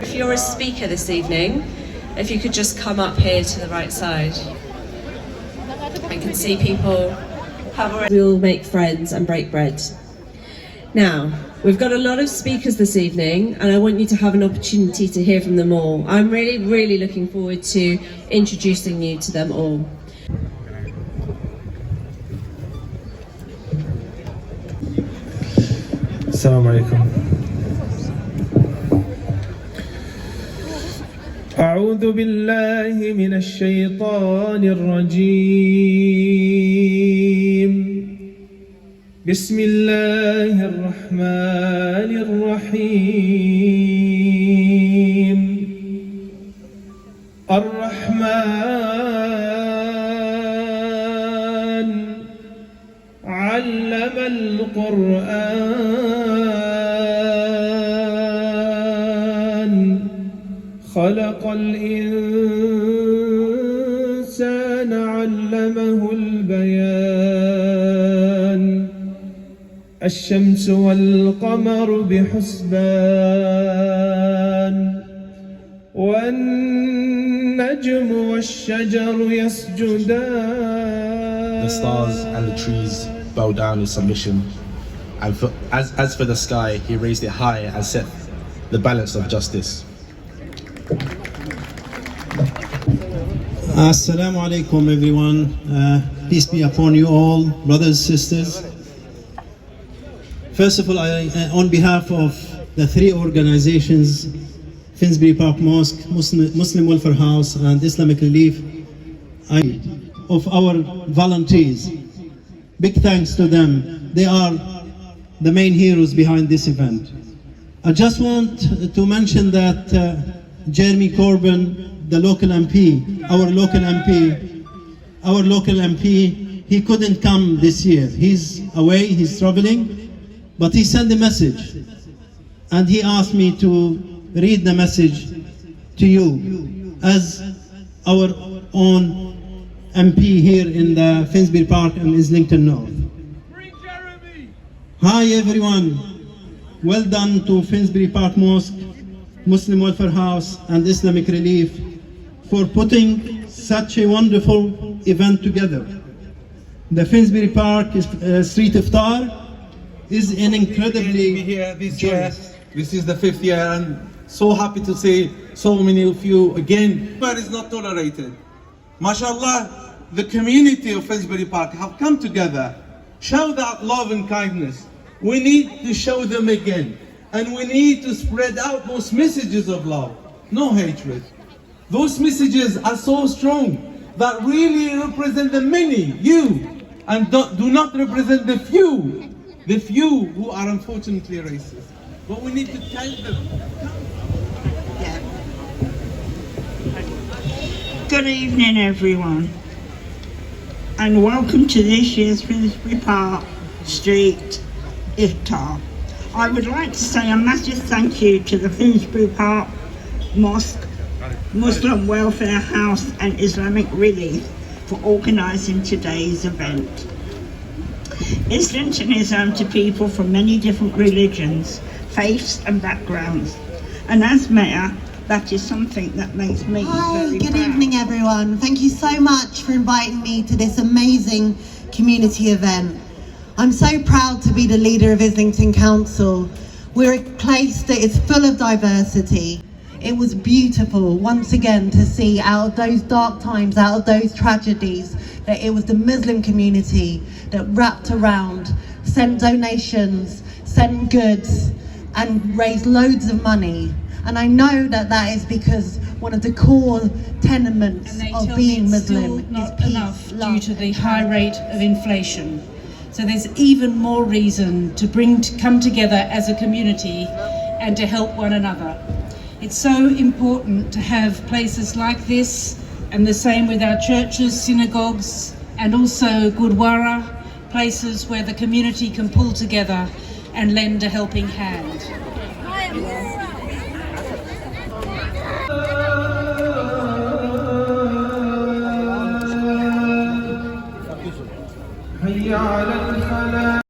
If you're a speaker this evening, if you could just come up here to the right side. I can see people have already. We'll make friends and break bread. Now, we've got a lot of speakers this evening and I want you to have an opportunity to hear from them all. I'm really looking forward to introducing you to them all. السلام عليكم. أعوذ بالله من الشيطان الرجيم. بسم الله الرحمن الرحيم. الرحمن علم القرآن خلق الإنسان علمه البيان الشمس والقمر بحسبان والنجم والشجر يسجدان. The stars and the trees bow down in submission, and as for the sky, he raised it high and set the balance of justice. Assalamu alaikum everyone, peace be upon you all, brothers and sisters. First of all, on behalf of the three organizations, Finsbury Park Mosque, Muslim Welfare House and Islamic Relief, of our volunteers, big thanks to them. They are the main heroes behind this event. I just want to mention that Jeremy Corbyn, the local MP, our local MP, he couldn't come this year. He's away, he's traveling, but he sent a message and he asked me to read the message to you as our own MP here in the Finsbury Park and Islington North. Hi everyone, well done to Finsbury Park Mosque, Muslim Welfare House and Islamic Relief for putting such a wonderful event together. The Finsbury Park Street Iftar is an incredibly here this year. This is the 5th year and so happy to see so many of you again. But it's not tolerated. MashaAllah, the community of Finsbury Park have come together. Show that love and kindness. We need to show them again. And we need to spread out those messages of love, no hatred. Those messages are so strong that really represent the many, you, and do not represent the few who are unfortunately racist. But we need to tell them. Good evening everyone, and welcome to this year's Finsbury Park Street Iftar. I would like to say a massive thank you to the Finsbury Park Mosque, Muslim Welfare House and Islamic Relief for organising today's event. Islington is home to people from many different religions, faiths and backgrounds, and as Mayor that is something that makes me Hi, very good proud. evening everyone. Thank you so much for inviting me to this amazing community event. I'm so proud to be the leader of Islington Council. We're a place that is full of diversity. It was beautiful once again to see out of those dark times, out of those tragedies, that it was the Muslim community that wrapped around, sent donations, sent goods and raised loads of money. And I know that that is because one of the core tenements of being Muslim is not peace, enough love, due to the and high charity. rate of inflation. So there's even more reason to come together as a community and to help one another. It's so important to have places like this, and the same with our churches, synagogues, and also gurdwara, places where the community can pull together and lend a helping hand. حي على الفلاح